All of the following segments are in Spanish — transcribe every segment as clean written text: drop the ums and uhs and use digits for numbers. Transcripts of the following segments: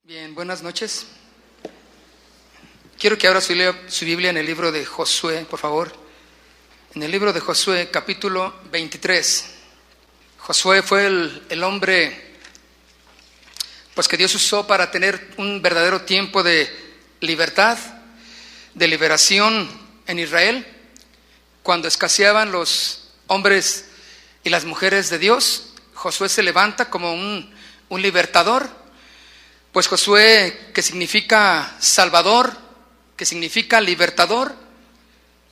Bien, buenas noches. Quiero que abra su Biblia en el libro de Josué, por favor. En el libro de Josué, capítulo 23. Josué fue el hombre pues que Dios usó para tener un verdadero tiempo de libertad, de liberación en Israel, cuando escaseaban los hombres y las mujeres de Dios. Josué se levanta como un libertador. Pues Josué, que significa salvador, que significa libertador,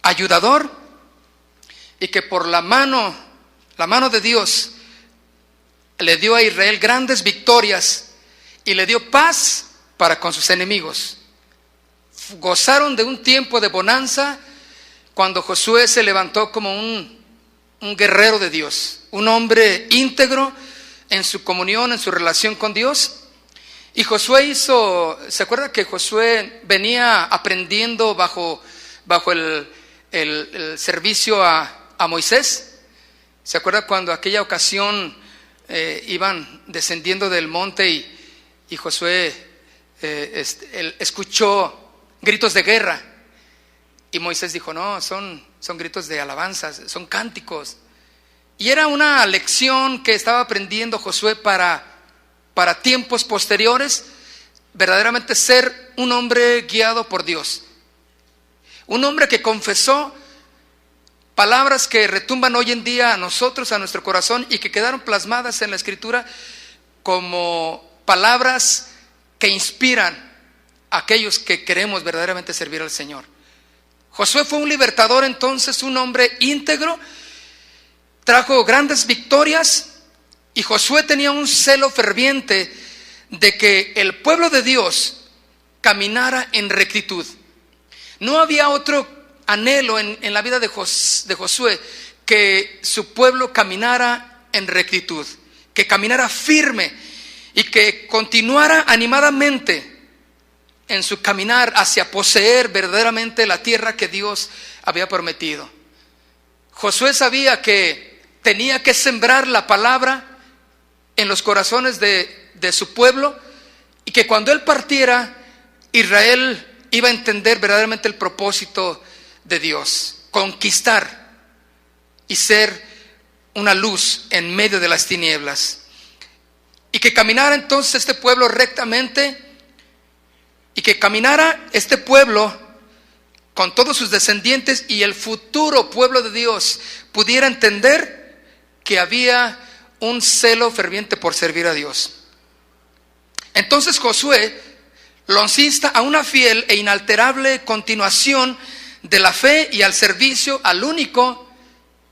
ayudador, y que por la mano de Dios le dio a Israel grandes victorias y le dio paz para con sus enemigos. Gozaron de un tiempo de bonanza cuando Josué se levantó como un guerrero de Dios, un hombre íntegro en su comunión, en su relación con Dios. Y Josué ¿se acuerda que Josué venía aprendiendo bajo el servicio a Moisés? ¿Se acuerda cuando aquella ocasión iban descendiendo del monte y Josué él escuchó gritos de guerra? Y Moisés dijo, no, son gritos de alabanzas, son cánticos. Y era una lección que estaba aprendiendo Josué para tiempos posteriores, verdaderamente ser un hombre guiado por Dios. Un hombre que confesó palabras que retumban hoy en día a nosotros, a nuestro corazón, y que quedaron plasmadas en la Escritura como palabras que inspiran a aquellos que queremos verdaderamente servir al Señor. Josué fue un libertador, entonces, un hombre íntegro, trajo grandes victorias. Y Josué tenía un celo ferviente de que el pueblo de Dios caminara en rectitud. No había otro anhelo en la vida de Josué que su pueblo caminara en rectitud, que caminara firme y que continuara animadamente en su caminar hacia poseer verdaderamente la tierra que Dios había prometido. Josué sabía que tenía que sembrar la palabra en los corazones de su pueblo, y que cuando él partiera, Israel iba a entender verdaderamente el propósito de Dios, conquistar y ser una luz en medio de las tinieblas, y que caminara entonces este pueblo rectamente, y que caminara este pueblo con todos sus descendientes, y el futuro pueblo de Dios pudiera entender que había un celo ferviente por servir a Dios. Entonces Josué los insta a una fiel e inalterable continuación de la fe y al servicio al único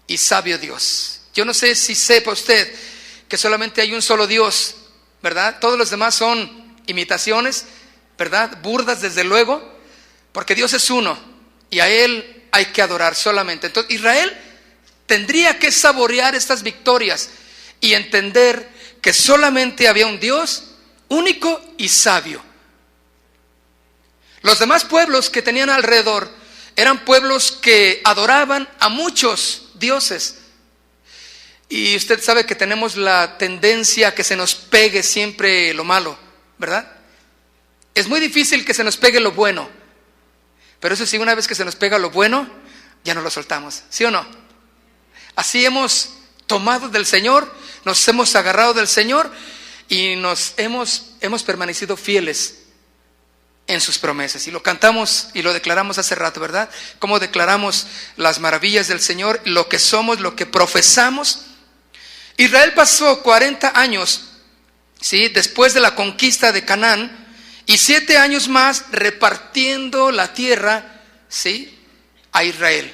y sabio Dios. Yo no sé si sepa usted que solamente hay un solo Dios, ¿verdad? Todos los demás son imitaciones, ¿verdad? Burdas, desde luego, porque Dios es uno y a Él hay que adorar solamente. Entonces Israel tendría que saborear estas victorias y entender que solamente había un Dios único y sabio. Los demás pueblos que tenían alrededor eran pueblos que adoraban a muchos dioses. Y usted sabe que tenemos la tendencia a que se nos pegue siempre lo malo, ¿verdad? Es muy difícil que se nos pegue lo bueno, pero eso sí, una vez que se nos pega lo bueno, ya no lo soltamos, ¿sí o no? Así hemos tomado del Señor, nos hemos agarrado del Señor y hemos permanecido fieles en sus promesas. Y lo cantamos y lo declaramos hace rato, ¿verdad? Cómo declaramos las maravillas del Señor, lo que somos, lo que profesamos. Israel pasó 40 años, ¿sí?, después de la conquista de Canaán, y 7 años más repartiendo la tierra, ¿sí?, a Israel.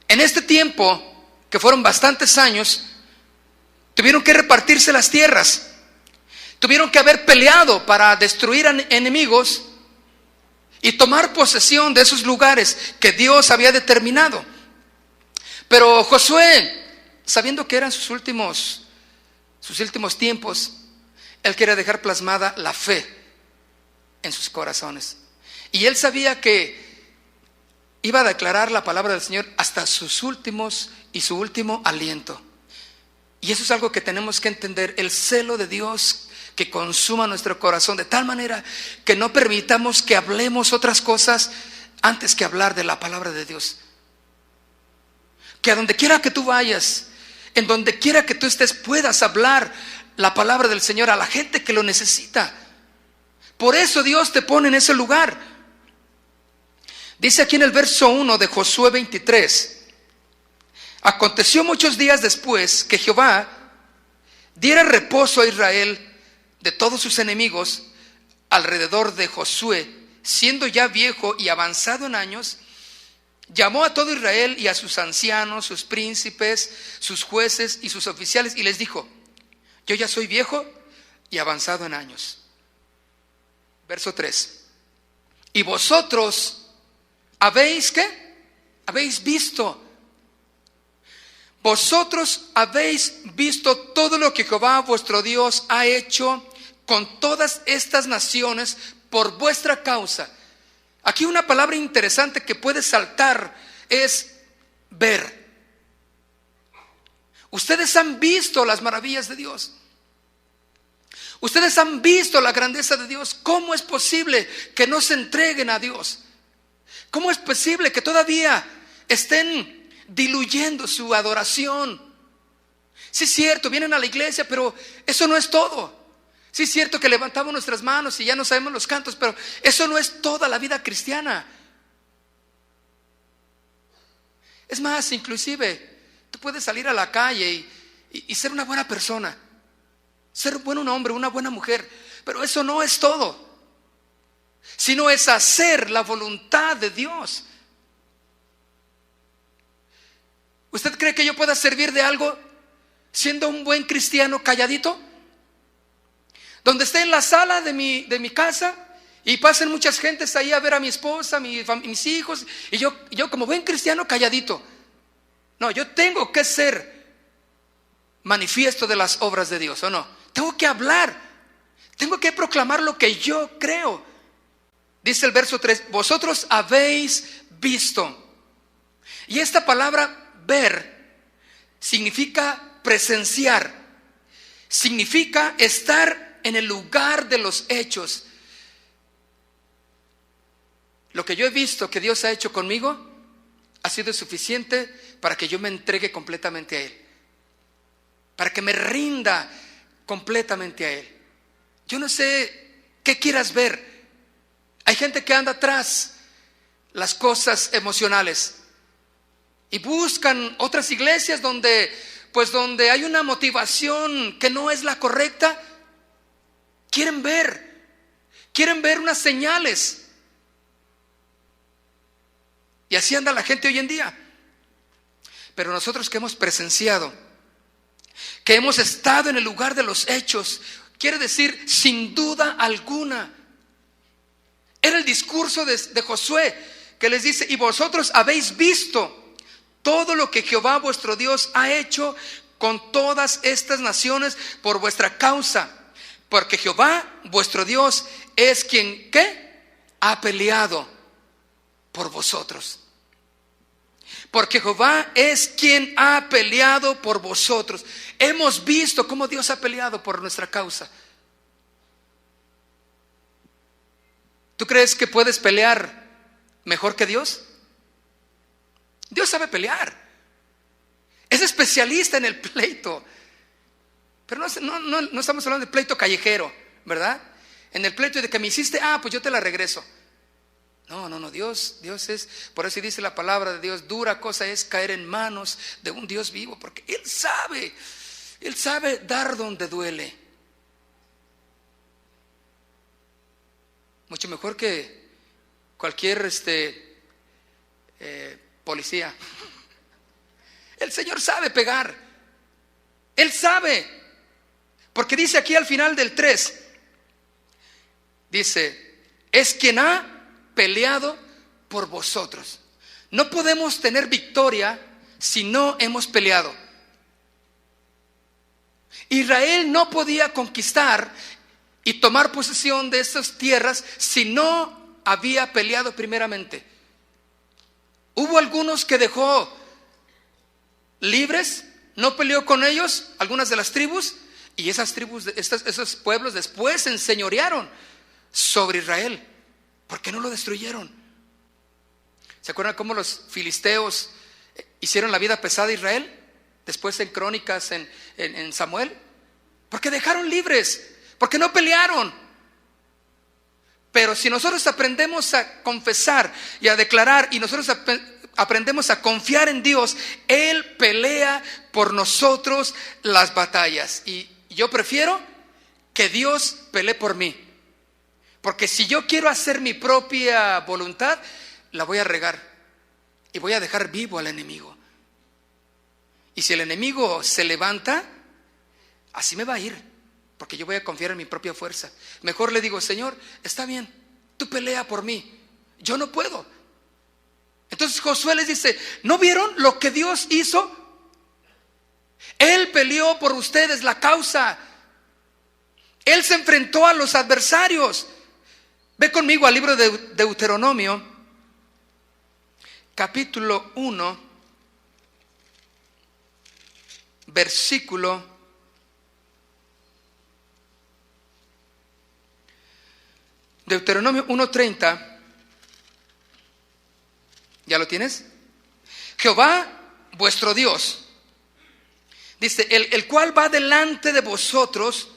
En este tiempo, que fueron bastantes años, tuvieron que repartirse las tierras, tuvieron que haber peleado para destruir a enemigos y tomar posesión de esos lugares que Dios había determinado. Pero Josué, sabiendo que eran sus últimos tiempos, él quería dejar plasmada la fe en sus corazones, y él sabía que iba a declarar la palabra del Señor hasta sus últimos y su último aliento. Y eso es algo que tenemos que entender, el celo de Dios que consuma nuestro corazón, de tal manera que no permitamos que hablemos otras cosas antes que hablar de la palabra de Dios. Que a donde quiera que tú vayas, en donde quiera que tú estés, puedas hablar la palabra del Señor a la gente que lo necesita. Por eso Dios te pone en ese lugar. Dice aquí en el verso 1 de Josué 23: aconteció muchos días después que Jehová diera reposo a Israel de todos sus enemigos alrededor de Josué, siendo ya viejo y avanzado en años. Llamó a todo Israel y a sus ancianos, sus príncipes, sus jueces y sus oficiales, y les dijo: yo ya soy viejo y avanzado en años. Verso 3: y vosotros habéis, ¿qué? Habéis visto. Vosotros habéis visto todo lo que Jehová vuestro Dios ha hecho con todas estas naciones por vuestra causa. Aquí una palabra interesante que puede saltar es ver. Ustedes han visto las maravillas de Dios. Ustedes han visto la grandeza de Dios. ¿Cómo es posible que no se entreguen a Dios? ¿Cómo es posible que todavía estén diluyendo su adoración? Sí es cierto, vienen a la iglesia, pero eso no es todo. Sí es cierto que levantamos nuestras manos y ya no sabemos los cantos, pero eso no es toda la vida cristiana. Es más, inclusive, tú puedes salir a la calle y ser una buena persona, ser un buen hombre, una buena mujer, pero eso no es todo, sino es hacer la voluntad de Dios. ¿Usted cree que yo pueda servir de algo siendo un buen cristiano calladito? Donde esté en la sala de mi casa y pasen muchas gentes ahí a ver a mi esposa, mis hijos, y yo como buen cristiano calladito. No, yo tengo que ser manifiesto de las obras de Dios, ¿o no? Tengo que hablar, tengo que proclamar lo que yo creo. Dice el verso 3: vosotros habéis visto. Y esta palabra ver significa presenciar, significa estar en el lugar de los hechos. Lo que yo he visto que Dios ha hecho conmigo ha sido suficiente para que yo me entregue completamente a Él, para que me rinda completamente a Él. Yo no sé qué quieras ver. Hay gente que anda atrás las cosas emocionales y buscan otras iglesias donde hay una motivación que no es la correcta. Quieren ver unas señales. Y así anda la gente hoy en día. Pero nosotros que hemos presenciado, que hemos estado en el lugar de los hechos, quiere decir sin duda alguna. Era el discurso de Josué que les dice: y vosotros habéis visto todo lo que Jehová vuestro Dios ha hecho con todas estas naciones por vuestra causa. Porque Jehová vuestro Dios es quien, ¿qué? Ha peleado por vosotros. Porque Jehová es quien ha peleado por vosotros. Hemos visto cómo Dios ha peleado por nuestra causa. ¿Tú crees que puedes pelear mejor que Dios? Dios sabe pelear. Es especialista en el pleito. Pero no estamos hablando de pleito callejero, ¿verdad? En el pleito de que me hiciste, pues yo te la regreso. No, Dios es, por eso dice la palabra de Dios: dura cosa es caer en manos de un Dios vivo, porque Él sabe dar donde duele. Mucho mejor que cualquier policía. El Señor sabe pegar. Él sabe. Porque dice aquí al final del 3, dice: es quien ha peleado por vosotros. No podemos tener victoria si no hemos peleado. Israel no podía conquistar y tomar posesión de esas tierras si no había peleado primeramente. Hubo algunos que dejó libres, no peleó con ellos, algunas de las tribus, Y esas tribus, esos pueblos después se enseñorearon sobre Israel. ¿Por qué no lo destruyeron? ¿Se acuerdan cómo los filisteos hicieron la vida pesada a Israel? Después en Crónicas, en Samuel. Porque dejaron libres, porque no pelearon. Pero si nosotros aprendemos a confesar y a declarar, y nosotros aprendemos a confiar en Dios, Él pelea por nosotros las batallas. Y yo prefiero que Dios pelee por mí. Porque si yo quiero hacer mi propia voluntad, la voy a regar y voy a dejar vivo al enemigo. Y si el enemigo se levanta, así me va a ir, porque yo voy a confiar en mi propia fuerza. Mejor le digo: Señor, está bien, tú pelea por mí, yo no puedo. Entonces Josué les dice: ¿no vieron lo que Dios hizo? Él peleó por ustedes la causa. Él se enfrentó a los adversarios. Ve conmigo al libro de Deuteronomio, capítulo 1, versículo 1:30. ¿Ya lo tienes? Jehová vuestro Dios, dice, el cual va delante de vosotros,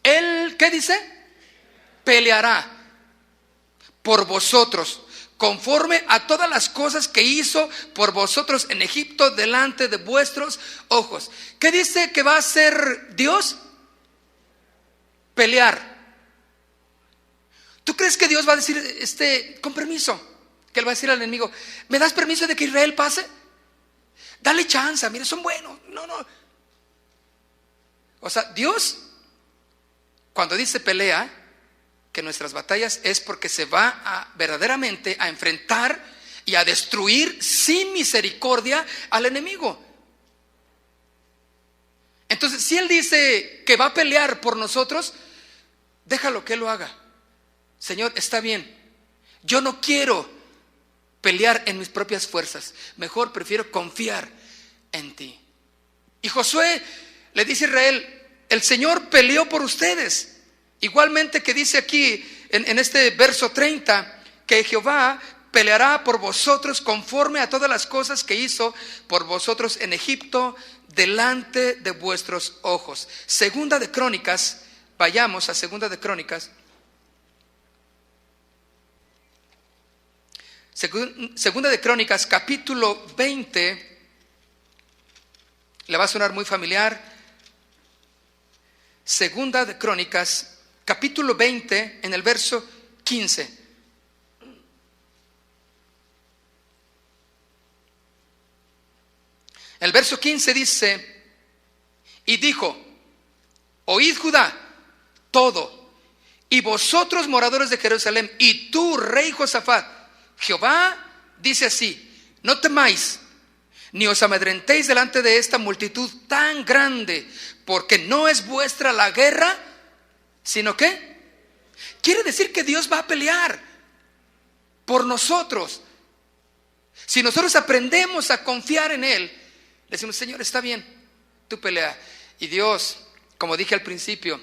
él, ¿qué dice? Peleará por vosotros, conforme a todas las cosas que hizo por vosotros en Egipto, delante de vuestros ojos. ¿Qué dice que va a hacer Dios? Pelear. ¿Tú crees que Dios va a decir, con permiso, que Él va a decir al enemigo: ¿me das permiso de que Israel pase? Dale chance, mire, son buenos. No. O sea, Dios, cuando dice pelea, que nuestras batallas es porque se va verdaderamente a enfrentar y a destruir sin misericordia al enemigo. Entonces, si Él dice que va a pelear por nosotros, déjalo que Él lo haga. Señor, está bien, yo no quiero pelear en mis propias fuerzas, mejor prefiero confiar en ti. Y Josué le dice a Israel: el Señor peleó por ustedes. Igualmente que dice aquí en este verso 30, que Jehová peleará por vosotros conforme a todas las cosas que hizo por vosotros en Egipto, delante de vuestros ojos. Segunda de Crónicas, vayamos a Segunda de Crónicas. Segunda de Crónicas, capítulo 20. Le va a sonar muy familiar. Segunda de Crónicas, capítulo 20, en el verso 15. El verso 15 dice: y dijo: oíd Judá todo, y vosotros moradores de Jerusalén, y tú, rey Josafat, Jehová dice así: no temáis, ni os amedrentéis delante de esta multitud tan grande, porque no es vuestra la guerra, sino que quiere decir que Dios va a pelear por nosotros. Si nosotros aprendemos a confiar en Él, le decimos: Señor, está bien, tú pelea. Y Dios, como dije al principio,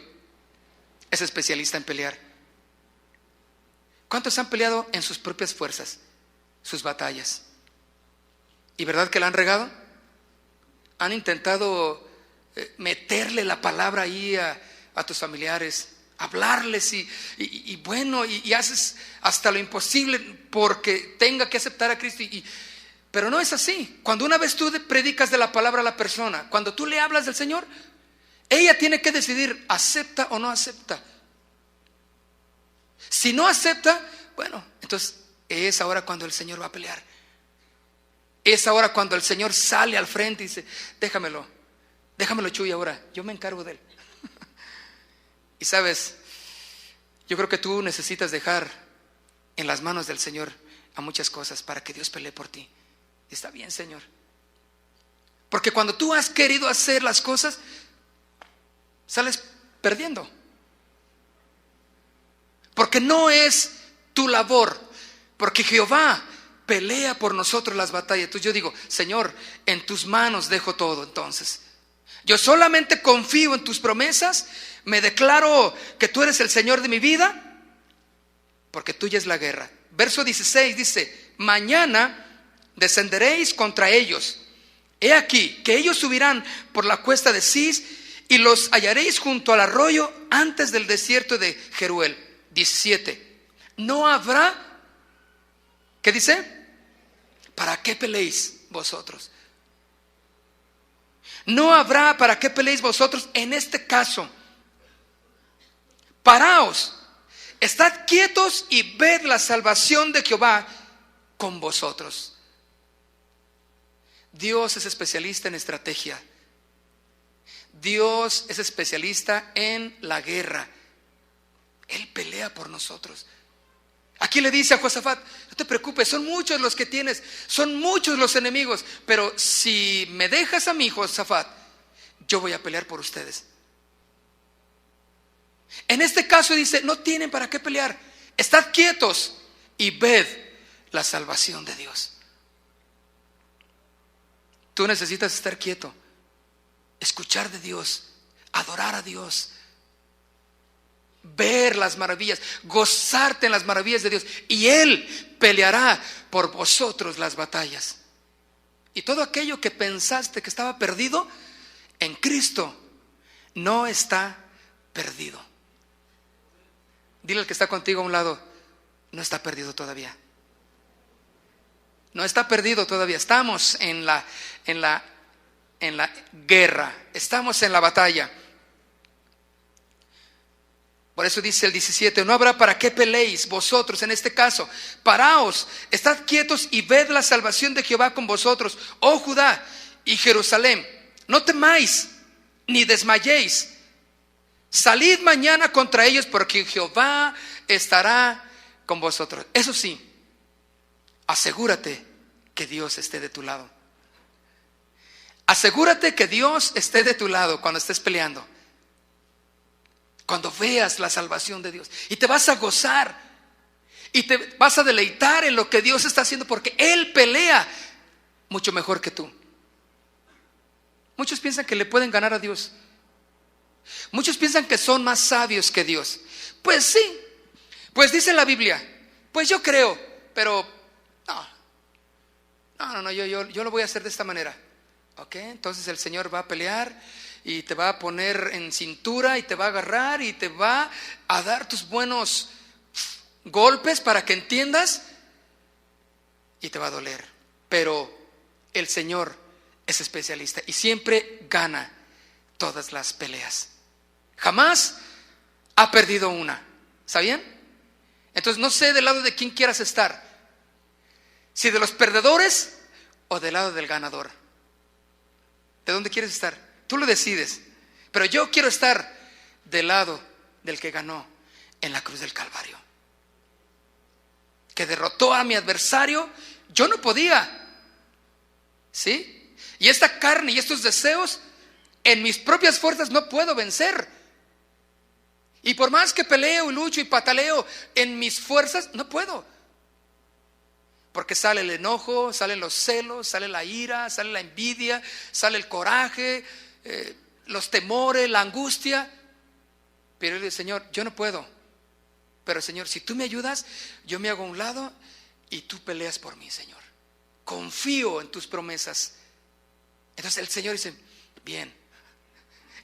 es especialista en pelear. ¿Cuántos han peleado en sus propias fuerzas, sus batallas? ¿Y verdad que la han regado? ¿Han intentado meterle la palabra ahí a tus familiares, hablarles y bueno, y haces hasta lo imposible porque tenga que aceptar a Cristo? Pero no es así. Cuando una vez tú predicas de la palabra a la persona, cuando tú le hablas del Señor, ella tiene que decidir: ¿acepta o no acepta? Si no acepta, bueno, entonces es ahora cuando el Señor va a pelear. Es ahora cuando el Señor sale al frente y dice: déjamelo Chuy, ahora yo me encargo de él. Y sabes, yo creo que tú necesitas dejar en las manos del Señor a muchas cosas para que Dios pelee por ti. Y está bien, Señor, porque cuando tú has querido hacer las cosas, sales perdiendo, porque no es tu labor, porque Jehová pelea por nosotros las batallas. Entonces yo digo: Señor, en tus manos dejo todo. Entonces Yo solamente confío en tus promesas, me declaro que tú eres el Señor de mi vida, porque tuya es la guerra. Verso 16 dice: mañana descenderéis contra ellos. He aquí que ellos subirán por la cuesta de Cis y los hallaréis junto al arroyo antes del desierto de Jeruel. 17. No habrá, ¿qué dice? ¿Para qué peleéis vosotros? No habrá para qué peleéis vosotros en este caso. Paraos, estad quietos y ved la salvación de Jehová con vosotros. Dios es especialista en estrategia. Dios es especialista en la guerra. Él pelea por nosotros. Aquí le dice a Josafat: no te preocupes, son muchos los que tienes, son muchos los enemigos, pero si me dejas a mí, Josafat, yo voy a pelear por ustedes. En este caso dice: no tienen para qué pelear, estad quietos y ved la salvación de Dios. Tú necesitas estar quieto, escuchar de Dios, adorar a Dios, ver las maravillas, gozarte en las maravillas de Dios, y Él peleará por vosotros las batallas. Y todo aquello que pensaste que estaba perdido, en Cristo no está perdido. Dile al que está contigo a un lado: no está perdido todavía. No está perdido todavía. Estamos en la guerra, estamos en la batalla. Por eso dice el 17: no habrá para qué peleéis vosotros en este caso. Paraos, estad quietos y ved la salvación de Jehová con vosotros, oh Judá y Jerusalén. No temáis ni desmayéis. Salid mañana contra ellos, porque Jehová estará con vosotros. Eso sí, asegúrate que Dios esté de tu lado. Asegúrate que Dios esté de tu lado cuando estés peleando. Cuando veas la salvación de Dios, y te vas a gozar y te vas a deleitar en lo que Dios está haciendo, porque Él pelea mucho mejor que tú. Muchos piensan que le pueden ganar a Dios. Muchos piensan que son más sabios que Dios. Pues sí, pues dice la Biblia, pues yo creo, pero no, yo lo voy a hacer de esta manera. Ok, entonces el Señor va a pelear y te va a poner en cintura y te va a agarrar y te va a dar tus buenos golpes para que entiendas, y te va a doler. Pero el Señor es especialista y siempre gana todas las peleas. Jamás ha perdido una. ¿Sabían? Entonces no sé del lado de quién quieras estar, si de los perdedores o del lado del ganador. ¿De dónde quieres estar? Tú lo decides. Pero yo quiero estar del lado del que ganó en la cruz del Calvario, que derrotó a mi adversario. Yo no podía, ¿sí? Y esta carne y estos deseos, en mis propias fuerzas no puedo vencer. Y por más que peleo y lucho y pataleo en mis fuerzas, no puedo. Porque sale el enojo, salen los celos, sale la ira, sale la envidia, sale el coraje, los temores, la angustia. Pero él dice: Señor, yo no puedo. Pero Señor, si tú me ayudas, yo me hago a un lado y tú peleas por mí, Señor. Confío en tus promesas. Entonces el Señor dice: bien,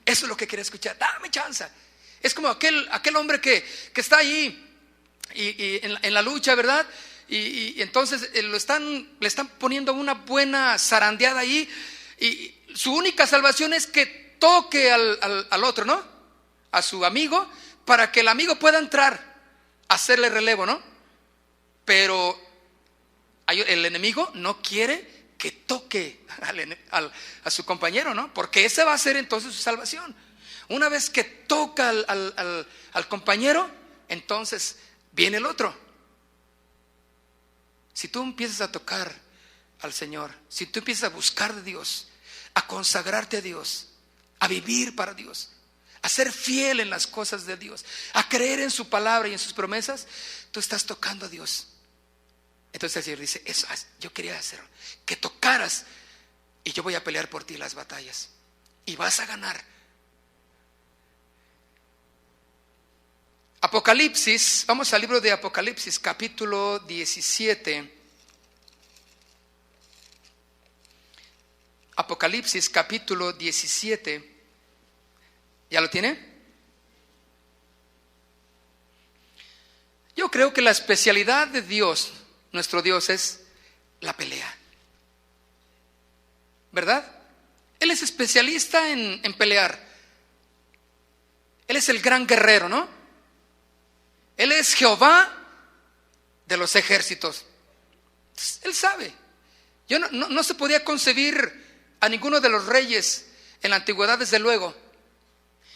eso es lo que quería escuchar, dame chance. Es como aquel hombre que está ahí y en la lucha, ¿verdad? Y entonces le están poniendo una buena zarandeada ahí, y su única salvación es que toque al otro, ¿no? A su amigo, para que el amigo pueda entrar, hacerle relevo, ¿no? Pero el enemigo no quiere que toque a su compañero, ¿no? Porque ese va a ser entonces su salvación. Una vez que toca al compañero, entonces viene el otro. Si tú empiezas a tocar al Señor, si tú empiezas a buscar de Dios, a consagrarte a Dios, a vivir para Dios, a ser fiel en las cosas de Dios, a creer en su palabra y en sus promesas, tú estás tocando a Dios. Entonces el Señor dice: eso, yo quería hacer que tocaras, y yo voy a pelear por ti las batallas. y vas a ganar. Apocalipsis, vamos al libro de Apocalipsis, capítulo 17. Apocalipsis, capítulo 17. ¿Ya lo tiene? Yo creo que la especialidad de Dios, nuestro Dios, es la pelea. ¿Verdad? Él es especialista en pelear. Él es el gran guerrero, ¿no? Él es Jehová de los ejércitos. Él sabe. No se podía concebir a ninguno de los reyes en la antigüedad, desde luego,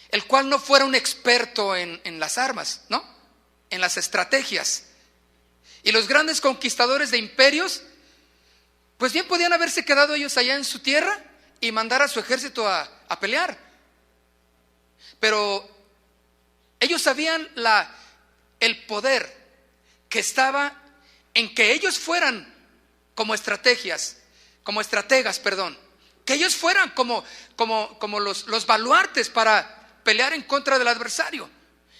el cual no fuera un experto en las armas, ¿no? En las estrategias. Y los grandes conquistadores de imperios, pues bien podían haberse quedado ellos allá en su tierra y mandar a su ejército a pelear. Pero ellos sabían el poder que estaba en que ellos fueran como estrategas, que ellos fueran como los baluartes para pelear en contra del adversario.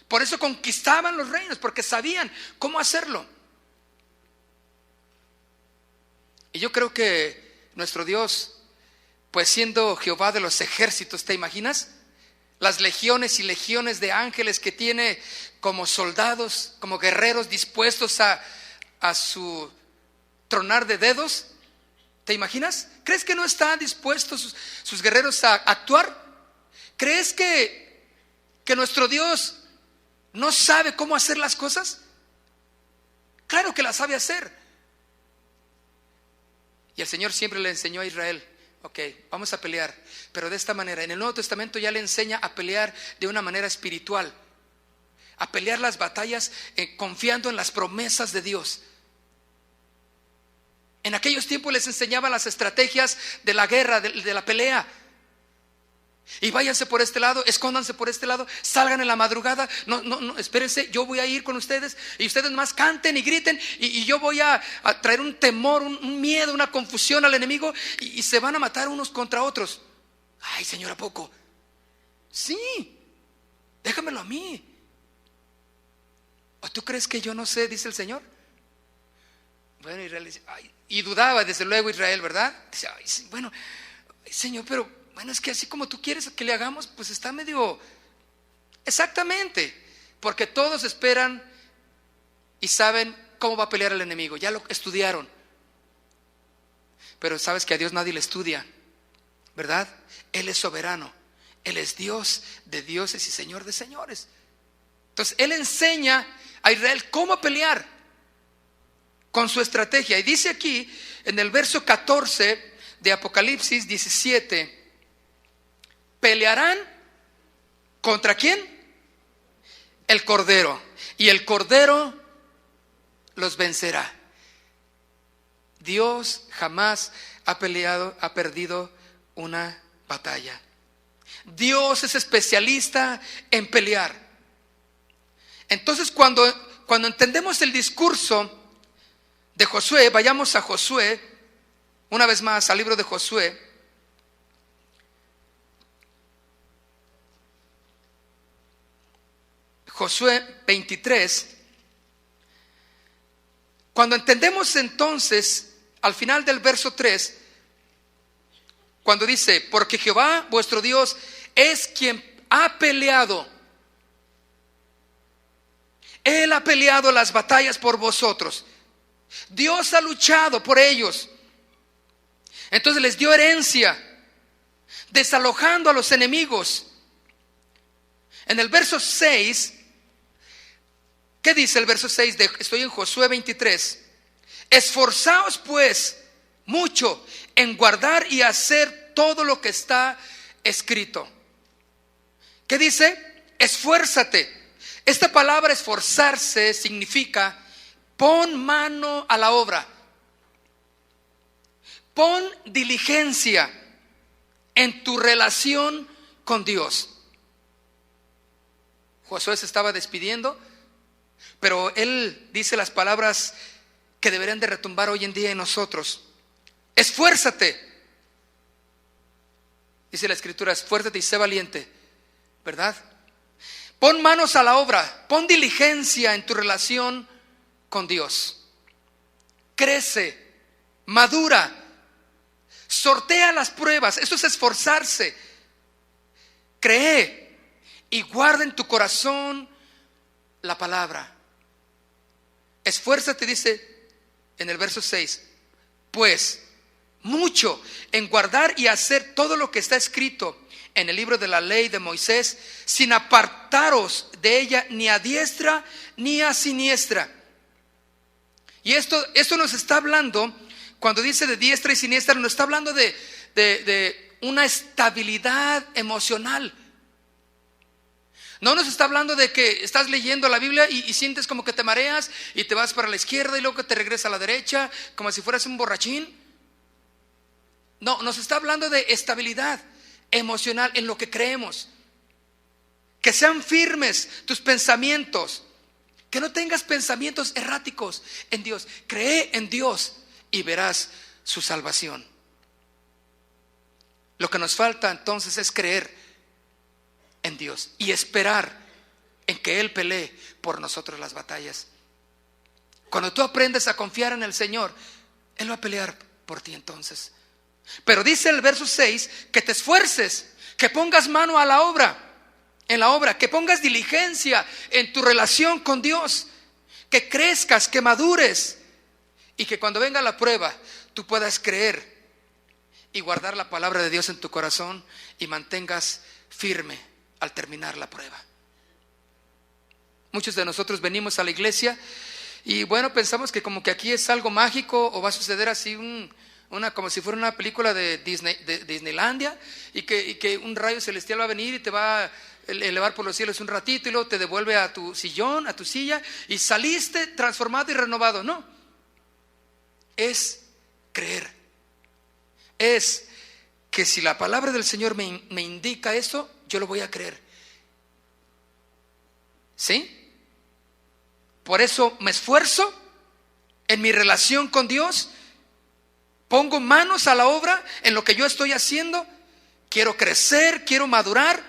Por eso conquistaban los reinos, porque sabían cómo hacerlo. Y yo creo que nuestro Dios, pues siendo Jehová de los ejércitos, ¿te imaginas? Las legiones y legiones de ángeles que tiene como soldados, como guerreros dispuestos a su tronar de dedos. ¿Te imaginas? ¿Crees que no están dispuestos sus guerreros a actuar? ¿Crees que nuestro Dios no sabe cómo hacer las cosas? Claro que las sabe hacer. Y el Señor siempre le enseñó a Israel: ok, vamos a pelear, pero de esta manera. En el Nuevo Testamento ya le enseña a pelear de una manera espiritual, a pelear las batallas confiando en las promesas de Dios. En aquellos tiempos les enseñaba las estrategias de la guerra, de la pelea. Y váyanse por este lado, escóndanse por este lado, salgan en la madrugada. No, espérense, yo voy a ir con ustedes y ustedes más canten y griten y yo voy a traer un temor, un miedo, una confusión al enemigo y se van a matar unos contra otros. Ay, Señor, ¿a poco? Sí, déjamelo a mí. ¿O tú crees que yo no sé? Dice el Señor. Bueno, Israel dice, ay, y dudaba desde luego Israel, ¿verdad? Dice, ay, bueno, Señor, pero bueno, es que así como tú quieres que le hagamos, pues está medio... Exactamente, porque todos esperan y saben cómo va a pelear el enemigo, ya lo estudiaron. Pero sabes que a Dios nadie le estudia, ¿verdad? Él es soberano, Él es Dios de dioses y Señor de señores. Entonces Él enseña a Israel cómo pelear con su estrategia. Y dice aquí en el verso 14 de Apocalipsis 17, pelearán ¿contra quién? El Cordero, y el Cordero los vencerá. Dios jamás ha perdido una batalla. Dios es especialista en pelear. Entonces cuando entendemos el discurso de Josué, vayamos a Josué, una vez más al libro de Josué. Josué 23. Cuando entendemos entonces, al final del verso 3, cuando dice, porque Jehová vuestro Dios es quien ha peleado. Él ha peleado las batallas por vosotros. Dios ha luchado por ellos. Entonces les dio herencia, desalojando a los enemigos. En el verso 6, ¿qué dice el verso 6? Estoy en Josué 23. Esforzaos pues mucho en guardar y hacer todo lo que está escrito. ¿Qué dice? Esfuérzate. Esta palabra esforzarse significa pon mano a la obra. Pon diligencia en tu relación con Dios. Josué se estaba despidiendo, pero él dice las palabras que deberían de retumbar hoy en día en nosotros. Esfuérzate. Dice la Escritura, esfuérzate y sé valiente, ¿verdad? Pon manos a la obra, pon diligencia en tu relación con Dios. Crece, madura, sortea las pruebas. Eso es esforzarse. Cree y guarda en tu corazón la palabra. Esfuérzate, dice en el verso 6, pues mucho en guardar y hacer todo lo que está escrito en el libro de la ley de Moisés, sin apartaros de ella ni a diestra ni a siniestra. Y esto nos está hablando, cuando dice de diestra y siniestra, nos está hablando de una estabilidad emocional. No nos está hablando de que estás leyendo la Biblia y sientes como que te mareas y te vas para la izquierda y luego que te regresa a la derecha, como si fueras un borrachín. No, nos está hablando de estabilidad emocional en lo que creemos. Que sean firmes tus pensamientos, que no tengas pensamientos erráticos en Dios. Cree en Dios y verás su salvación. Lo que nos falta entonces es creer en Dios y esperar en que Él pelee por nosotros las batallas. Cuando tú aprendes a confiar en el Señor, Él va a pelear por ti entonces. Pero dice el verso 6 que te esfuerces, que pongas mano a la obra, en la obra, que pongas diligencia en tu relación con Dios, que crezcas, que madures y que cuando venga la prueba tú puedas creer y guardar la palabra de Dios en tu corazón y mantengas firme al terminar la prueba. Muchos de nosotros venimos a la iglesia y bueno, pensamos que como que aquí es algo mágico o va a suceder así como si fuera una película de Disneylandia y que un rayo celestial va a venir y te va a elevar por los cielos un ratito y luego te devuelve a tu sillón, a tu silla y saliste transformado y renovado. No, es creer. Es que si la palabra del Señor me indica eso, yo lo voy a creer. ¿Sí? Por eso me esfuerzo en mi relación con Dios. Pongo manos a la obra en lo que yo estoy haciendo. Quiero crecer, quiero madurar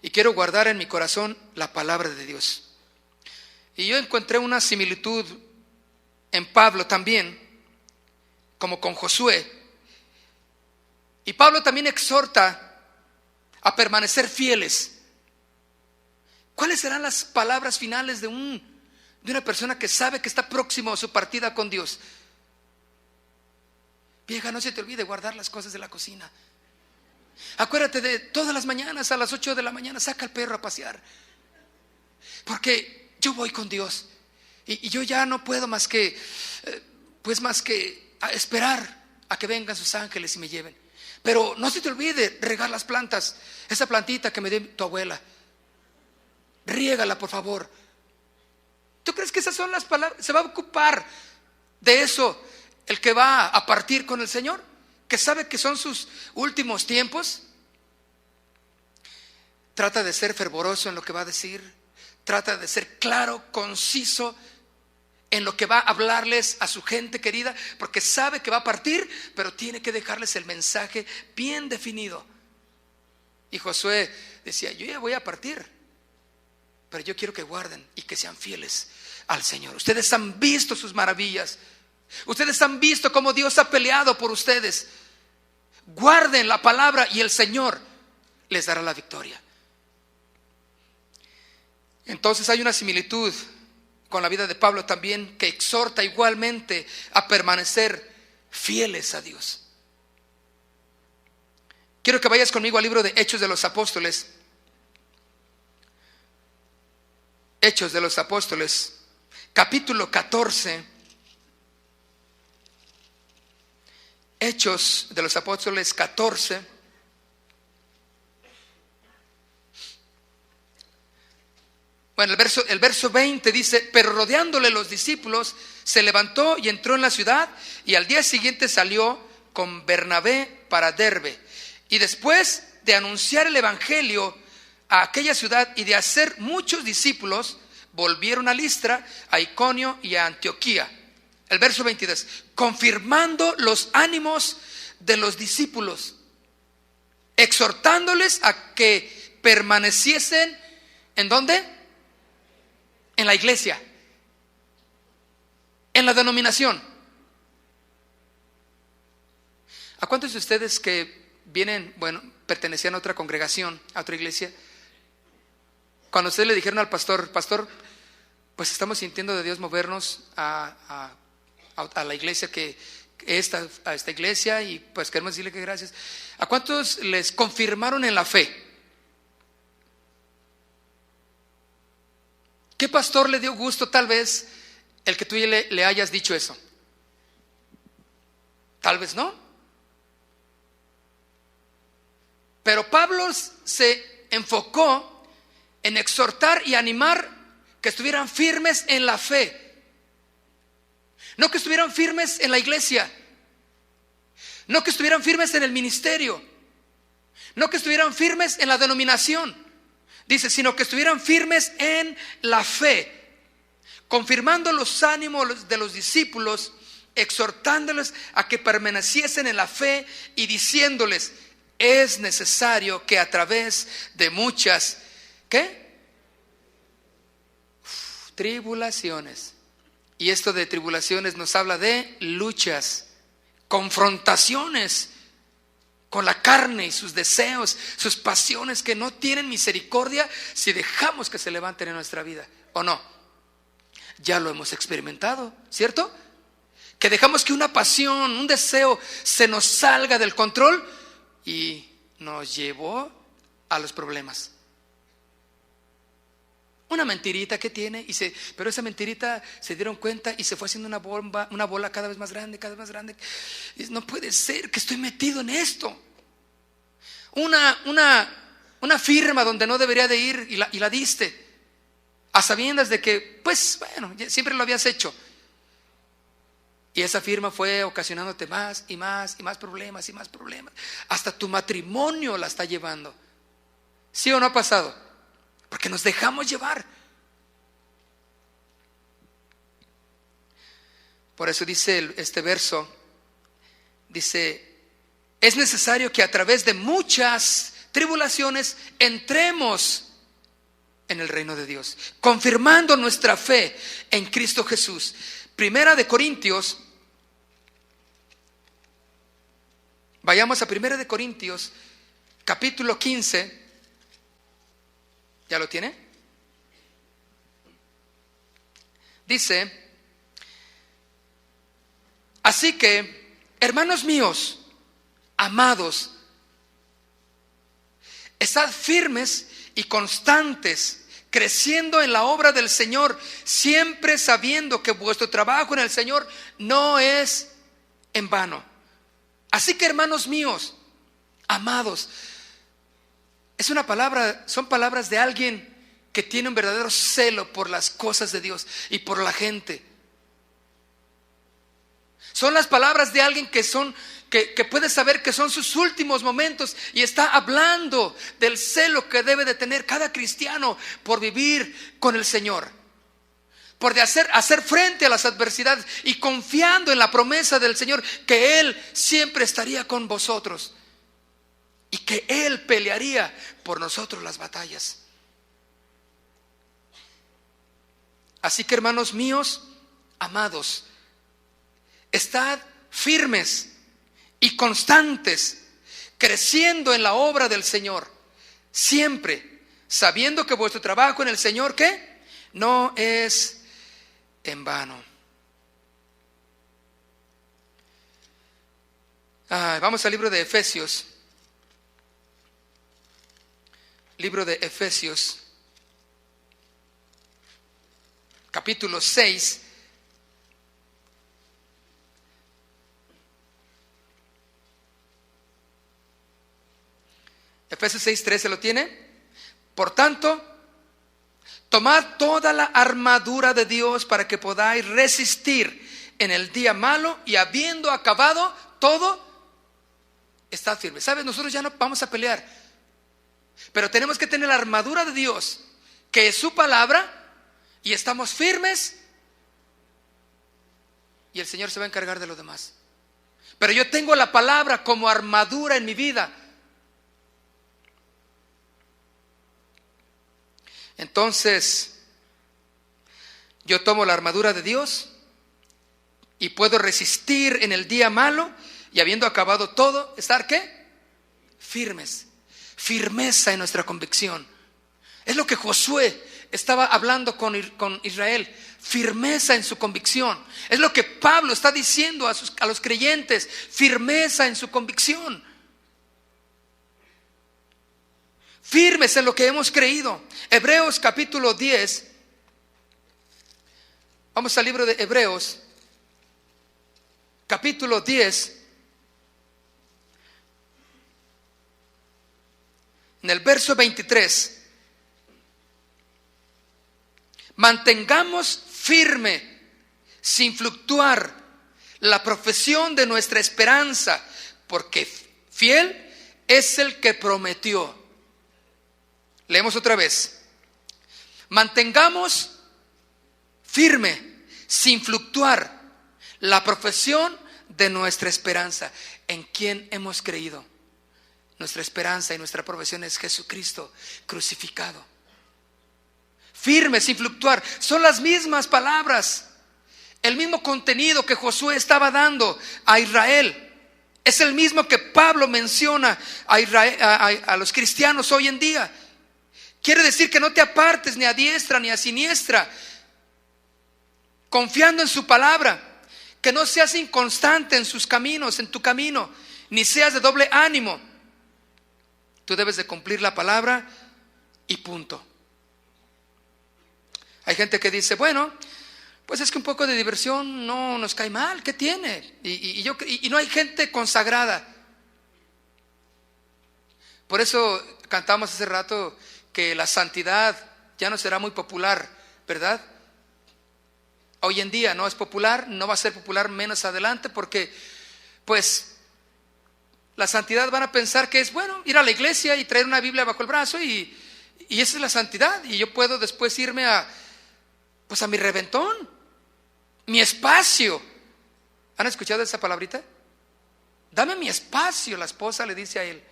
y quiero guardar en mi corazón la palabra de Dios. Y yo encontré una similitud en Pablo también, como con Josué. Y Pablo también exhorta a permanecer fieles. ¿Cuáles serán las palabras finales de una persona que sabe que está próximo a su partida con Dios? Vieja, no se te olvide guardar las cosas de la cocina. Acuérdate de todas las mañanas a las 8 de la mañana, saca al perro a pasear. Porque yo voy con Dios. Y yo ya no puedo más que esperar a que vengan sus ángeles y me lleven. Pero no se te olvide regar las plantas. Esa plantita que me dio tu abuela, riégala por favor. ¿Tú crees que esas son las palabras? ¿Se va a ocupar de eso el que va a partir con el Señor? Que sabe que son sus últimos tiempos. Trata de ser fervoroso en lo que va a decir. Trata de ser claro, conciso en lo que va a hablarles a su gente querida, porque sabe que va a partir, pero tiene que dejarles el mensaje bien definido. Y Josué decía, yo ya voy a partir, pero yo quiero que guarden y que sean fieles al Señor. Ustedes han visto sus maravillas. Ustedes han visto cómo Dios ha peleado por ustedes. Guarden la palabra y el Señor les dará la victoria. Entonces hay una similitud con la vida de Pablo también, que exhorta igualmente a permanecer fieles a Dios. Quiero que vayas conmigo al libro de Hechos de los Apóstoles. Hechos de los Apóstoles, capítulo 14. Hechos de los Apóstoles 14. Bueno, el verso 20 dice, pero rodeándole los discípulos, se levantó y entró en la ciudad, y al día siguiente salió con Bernabé para Derbe. Y después de anunciar el evangelio a aquella ciudad y de hacer muchos discípulos, volvieron a Listra, a Iconio y a Antioquía. El verso 22, confirmando los ánimos de los discípulos. exhortándoles a que permaneciesen, ¿en dónde? En la iglesia, en la denominación. ¿A cuántos de ustedes que vienen, pertenecían a otra congregación, a otra iglesia, cuando ustedes le dijeron al pastor, pues estamos sintiendo de Dios movernos a la iglesia a esta iglesia, y pues queremos decirle que gracias? ¿A cuántos les confirmaron en la fe? ¿Qué pastor le dio gusto tal vez el que tú le hayas dicho eso? Tal vez no. Pero Pablo se enfocó en exhortar y animar que estuvieran firmes en la fe. No que estuvieran firmes en la iglesia, no que estuvieran firmes en el ministerio, no que estuvieran firmes en la denominación, dice, sino que estuvieran firmes en la fe, confirmando los ánimos de los discípulos, exhortándoles a que permaneciesen en la fe y diciéndoles: es necesario que a través de muchas, ¿qué? Tribulaciones. Y esto de tribulaciones nos habla de luchas, confrontaciones con la carne y sus deseos, sus pasiones que no tienen misericordia si dejamos que se levanten en nuestra vida, ¿o no? Ya lo hemos experimentado, ¿cierto? Que dejamos que una pasión, un deseo se nos salga del control y nos llevó a los problemas. Una mentirita que tiene, pero esa mentirita se dieron cuenta y se fue haciendo una bola cada vez más grande, cada vez más grande. Y no puede ser que estoy metido en esto. Una firma donde no debería de ir y la diste, a sabiendas de que, pues bueno, siempre lo habías hecho. Y esa firma fue ocasionándote más y más y más problemas y más problemas. Hasta tu matrimonio la está llevando. ¿Sí o no ha pasado? Porque nos dejamos llevar. Por eso dice este verso, dice: es necesario que a través de muchas tribulaciones entremos en el reino de Dios, confirmando nuestra fe en Cristo Jesús. Primera de Corintios, vayamos a Primera de Corintios, capítulo 15. ¿Ya lo tiene? Dice: así que, hermanos míos, amados, estad firmes y constantes, creciendo en la obra del Señor, siempre sabiendo que vuestro trabajo en el Señor no es en vano. Así que, hermanos míos, amados, son palabras de alguien que tiene un verdadero celo por las cosas de Dios y por la gente. Son las palabras de alguien que puede saber que son sus últimos momentos y está hablando del celo que debe de tener cada cristiano por vivir con el Señor, por hacer frente a las adversidades y confiando en la promesa del Señor que Él siempre estaría con vosotros y que Él pelearía por nosotros las batallas. Así que, hermanos míos, amados, estad firmes y constantes, creciendo en la obra del Señor, siempre sabiendo que vuestro trabajo en el Señor, ¿qué? No es en vano. Vamos al libro de Efesios. Libro de Efesios, capítulo 6. Efesios 6:13, ¿lo tiene? Por tanto, tomad toda la armadura de Dios para que podáis resistir en el día malo, y habiendo acabado todo, estad firmes. ¿Sabes? Nosotros ya no vamos a pelear, pero tenemos que tener la armadura de Dios, que es su palabra, y estamos firmes, y el Señor se va a encargar de lo demás. Pero yo tengo la palabra como armadura en mi vida, Entonces, yo tomo la armadura de Dios y puedo resistir en el día malo, y habiendo acabado todo, ¿estar qué? Firmes. Firmeza en nuestra convicción. Es lo que Josué estaba hablando con Israel. Firmeza en su convicción. Es lo que Pablo está diciendo a los creyentes. Firmeza en su convicción. Firmes en lo que hemos creído. Hebreos capítulo 10. Vamos al libro de Hebreos, capítulo 10. En el verso 23. Mantengamos firme, sin fluctuar, la profesión de nuestra esperanza, porque fiel es el que prometió. Leemos otra vez. Mantengamos firme, sin fluctuar, la profesión de nuestra esperanza. ¿En quién hemos creído? Nuestra esperanza y nuestra profesión es Jesucristo crucificado. Firme, sin fluctuar. Son las mismas palabras, el mismo contenido que Josué estaba dando a Israel. Es el mismo que Pablo menciona a Israel, a los cristianos hoy en día. Quiere decir que no te apartes ni a diestra ni a siniestra, confiando en su palabra. Que no seas inconstante en sus caminos, en tu camino, ni seas de doble ánimo. Tú debes de cumplir la palabra y punto. Hay gente que dice, bueno, pues es que un poco de diversión no nos cae mal, ¿qué tiene? Y no hay gente consagrada. Por eso cantamos hace rato que la santidad ya no será muy popular, ¿verdad? Hoy en día no es popular, no va a ser popular menos adelante, porque pues la santidad van a pensar que es bueno ir a la iglesia y traer una Biblia bajo el brazo y esa es la santidad, y yo puedo después irme a mi reventón, mi espacio. ¿Han escuchado esa palabrita? Dame mi espacio, la esposa le dice a él.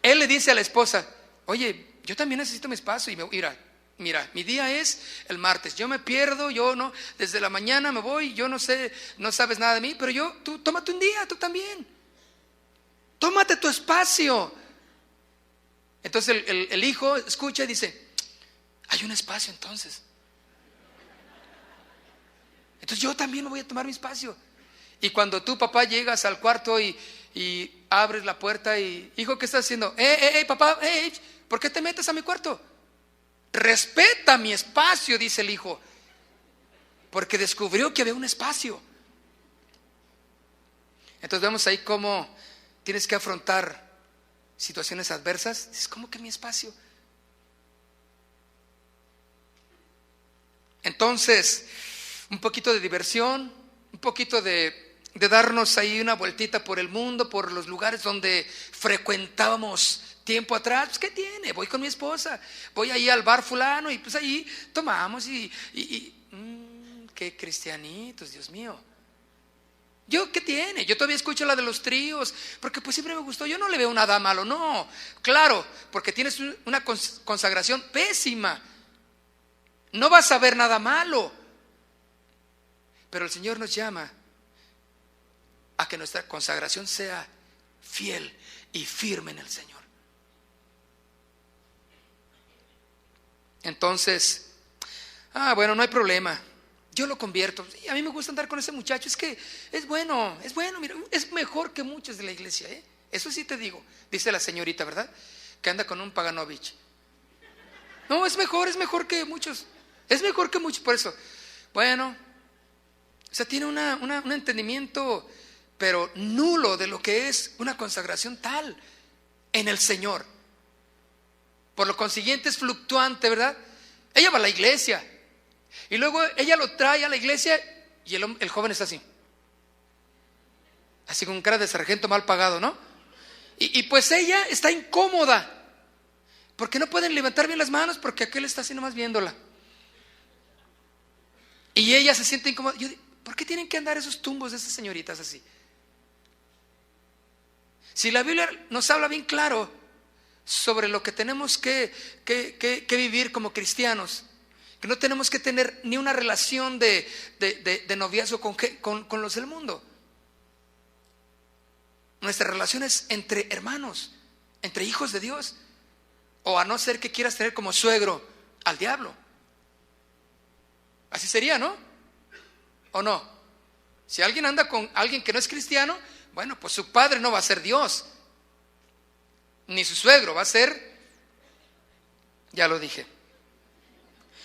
Él le dice a la esposa, oye, yo también necesito mi espacio. Y mira, mi día es el martes, yo me pierdo, yo no, desde la mañana me voy, yo no sé, no sabes nada de mí, pero tú tómate un día, tú también. Tómate tu espacio. Entonces el hijo escucha y dice, hay un espacio entonces. Entonces yo también me voy a tomar mi espacio. Y cuando tú, papá, llegas al cuarto y abres la puerta y, hijo, ¿qué estás haciendo? Papá, ¿por qué te metes a mi cuarto? Respeta mi espacio, dice el hijo, porque descubrió que había un espacio. Entonces vemos ahí cómo tienes que afrontar situaciones adversas. Dices, ¿cómo que mi espacio? Entonces, un poquito de diversión, un poquito de darnos ahí una vueltita por el mundo, por los lugares donde frecuentábamos tiempo atrás. Pues, ¿qué tiene? Voy con mi esposa, voy ahí al bar fulano y pues ahí tomamos qué cristianitos, Dios mío. ¿Qué tiene? Yo todavía escucho la de los tríos, porque pues siempre me gustó. Yo no le veo nada malo, no. Claro, porque tienes una consagración pésima. No vas a ver nada malo. Pero el Señor nos llama a que nuestra consagración sea fiel y firme en el Señor. Entonces, bueno, no hay problema. Yo lo convierto. Sí, a mí me gusta andar con ese muchacho. Es que es bueno, mira, es mejor que muchos de la iglesia, ¿eh? Eso sí te digo, dice la señorita, ¿verdad? Que anda con un Paganovich. No, es mejor que muchos. Es mejor que muchos, por eso. Bueno, o sea, tiene un entendimiento, pero nulo de lo que es una consagración tal en el Señor. Por lo consiguiente es fluctuante, ¿verdad? Ella va a la iglesia y luego ella lo trae a la iglesia y el joven está así con cara de sargento mal pagado, ¿no? Y pues ella está incómoda porque no pueden levantar bien las manos porque aquel está así nomás viéndola. Y ella se siente incómoda. ¿Por qué tienen que andar esos tumbos de esas señoritas así? Si la Biblia nos habla bien claro, sobre lo que tenemos que vivir como cristianos. Que no tenemos que tener ni una relación de noviazgo con los del mundo. Nuestra relación es entre hermanos, entre hijos de Dios. O a no ser que quieras tener como suegro al diablo. Así sería, ¿no? ¿O no? Si alguien anda con alguien que no es cristiano, bueno, pues su padre no va a ser Dios, ni su suegro, va a ser, ya lo dije.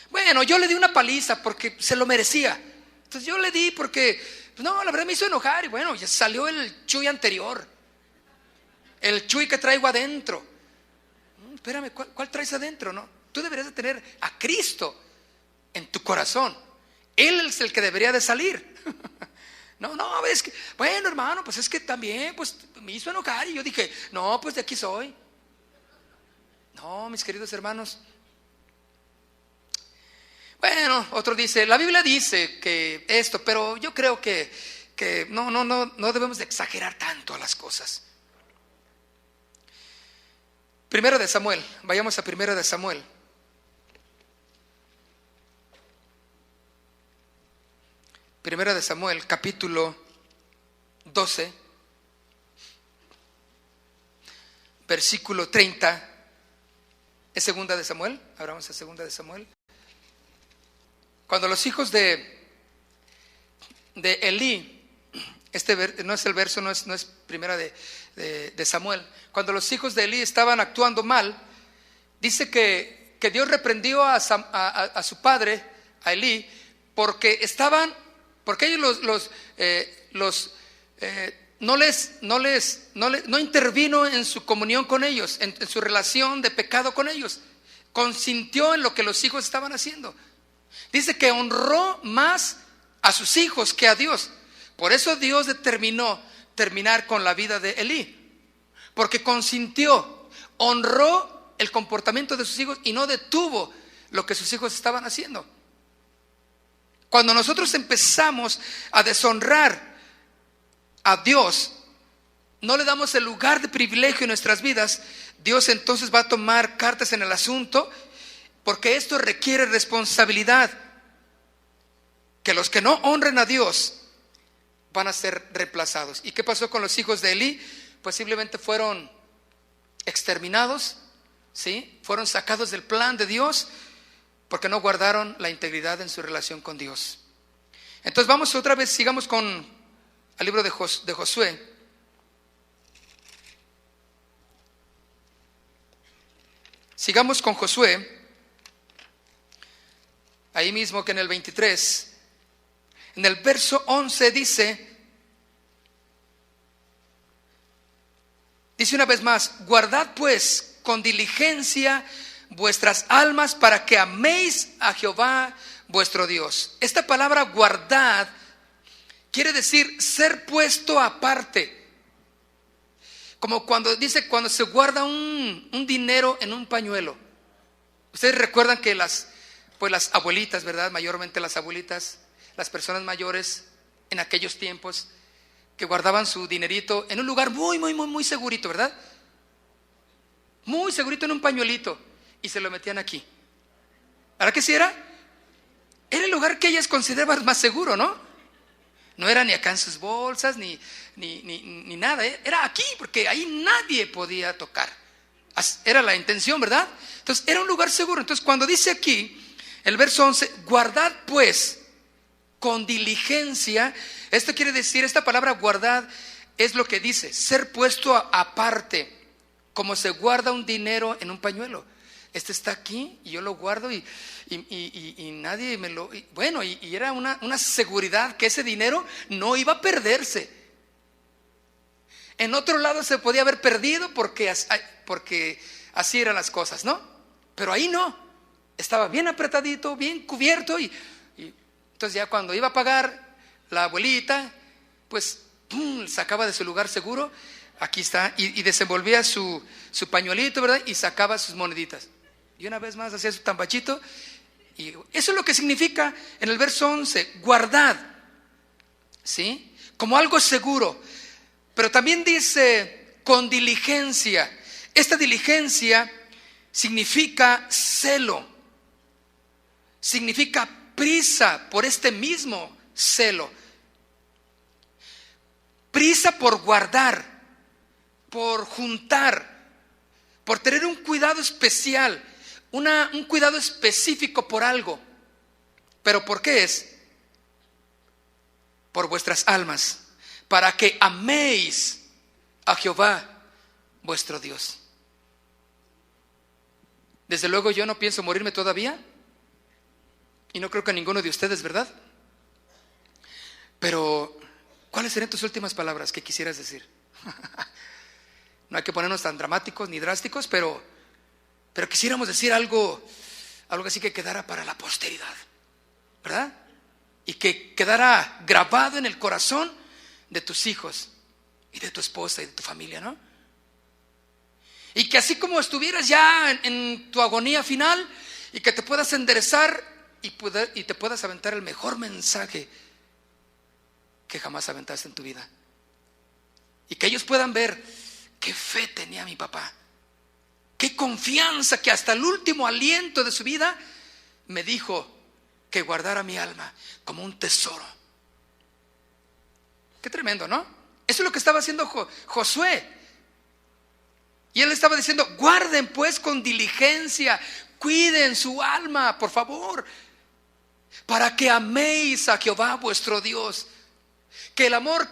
Bueno, yo le di una paliza porque se lo merecía. Entonces yo le di porque, no, la verdad me hizo enojar. Y bueno, ya salió el Chuy anterior, el Chuy que traigo adentro. Espérame, ¿cuál traes adentro? No, tú deberías de tener a Cristo en tu corazón. Él es el que debería de salir. No, es que, bueno, hermano, pues es que también, pues me hizo enojar. Y yo dije, no, pues de aquí soy. No, mis queridos hermanos. Bueno, otro dice, la Biblia dice que esto, pero yo creo que no debemos de exagerar tanto a las cosas. Primero de Samuel, vayamos a Primero de Samuel. Primera de Samuel, capítulo 12, versículo 30. ¿Es segunda de Samuel? Ahora vamos a segunda de Samuel. Cuando los hijos de Elí, no es el verso, no es primera de Samuel. Cuando los hijos de Elí estaban actuando mal, dice que Dios reprendió a su padre, a Elí, porque ellos no intervino en su comunión con ellos, en su relación de pecado con ellos. Consintió en lo que los hijos estaban haciendo. Dice que honró más a sus hijos que a Dios. Por eso Dios determinó terminar con la vida de Elí, porque consintió, honró el comportamiento de sus hijos y no detuvo lo que sus hijos estaban haciendo. Cuando nosotros empezamos a deshonrar a Dios, no le damos el lugar de privilegio en nuestras vidas, Dios entonces va a tomar cartas en el asunto, porque esto requiere responsabilidad. Que los que no honren a Dios van a ser reemplazados. ¿Y qué pasó con los hijos de Elí? Pues simplemente fueron exterminados, ¿sí? Fueron sacados del plan de Dios, porque no guardaron la integridad en su relación con Dios. Entonces vamos otra vez, sigamos con el libro de Josué. Sigamos con Josué, ahí mismo que en el 23, en el verso 11 dice una vez más, guardad pues con diligencia vuestras almas para que améis a Jehová vuestro Dios. Esta palabra guardad quiere decir ser puesto aparte. Como cuando se guarda un dinero en un pañuelo. Ustedes recuerdan que las abuelitas, ¿verdad? Mayormente las abuelitas, las personas mayores en aquellos tiempos, que guardaban su dinerito en un lugar muy, muy, muy, muy segurito, ¿verdad? Muy segurito en un pañuelito. Y se lo metían aquí. ¿Para qué si era? Era el lugar que ellas consideraban más seguro, ¿no? No era ni acá en sus bolsas, ni nada. Era aquí, porque ahí nadie podía tocar. Era la intención, ¿verdad? Entonces, era un lugar seguro. Entonces, cuando dice aquí, el verso 11, guardad pues con diligencia. Esto quiere decir, esta palabra guardad es lo que dice, ser puesto aparte, como se guarda un dinero en un pañuelo. Este está aquí y yo lo guardo y nadie me lo... Bueno, y era una seguridad que ese dinero no iba a perderse. En otro lado se podía haber perdido porque así eran las cosas, ¿no? Pero ahí no. Estaba bien apretadito, bien cubierto y entonces ya cuando iba a pagar la abuelita, pues sacaba de su lugar seguro, aquí está, y desenvolvía su pañuelito, ¿verdad? Y sacaba sus moneditas. Y una vez más hacía su tambachito. Y eso es lo que significa en el verso 11, guardad, ¿sí? Como algo seguro. Pero también dice con diligencia. Esta diligencia significa celo, significa prisa por este mismo celo, prisa por guardar, por juntar, por tener un cuidado especial, un cuidado específico por algo. ¿Pero por qué es? Por vuestras almas, para que améis a Jehová vuestro Dios. Desde luego yo no pienso morirme todavía, y no creo que a ninguno de ustedes, ¿verdad? Pero, ¿cuáles serían tus últimas palabras que quisieras decir? No hay que ponernos tan dramáticos ni drásticos, pero quisiéramos decir algo así que quedara para la posteridad, ¿verdad? Y que quedara grabado en el corazón de tus hijos y de tu esposa y de tu familia, ¿no? Y que así como estuvieras ya en tu agonía final, y que te puedas enderezar y te puedas aventar el mejor mensaje que jamás aventaste en tu vida. Y que ellos puedan ver qué fe tenía mi papá, qué confianza, que hasta el último aliento de su vida me dijo que guardara mi alma como un tesoro. Qué tremendo, ¿no? Eso es lo que estaba haciendo Josué. Y él estaba diciendo: guarden pues con diligencia, cuiden su alma, por favor, para que améis a Jehová vuestro Dios. Que el amor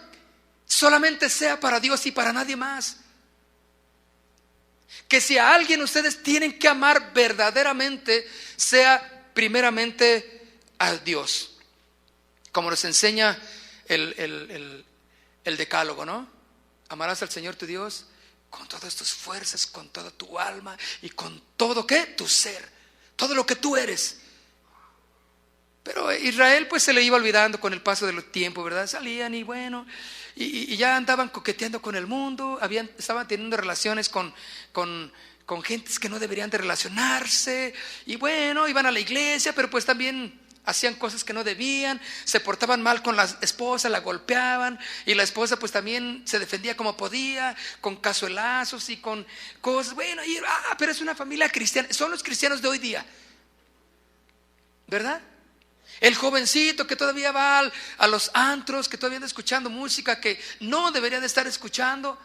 solamente sea para Dios y para nadie más. Que si a alguien ustedes tienen que amar verdaderamente, sea primeramente a Dios, como nos enseña el decálogo, ¿no? Amarás al Señor tu Dios con todas tus fuerzas, con toda tu alma y con todo, ¿qué? Tu ser, todo lo que tú eres. Pero Israel pues se le iba olvidando con el paso del tiempo, ¿verdad? Salían y bueno, y ya andaban coqueteando con el mundo, estaban teniendo relaciones con gentes que no deberían de relacionarse, y bueno, iban a la iglesia, pero pues también hacían cosas que no debían, se portaban mal con la esposa, la golpeaban, y la esposa pues también se defendía como podía, con cazuelazos y con cosas, bueno, pero es una familia cristiana, son los cristianos de hoy día, ¿verdad? El jovencito que todavía va a los antros, que todavía anda escuchando música que no debería de estar escuchando,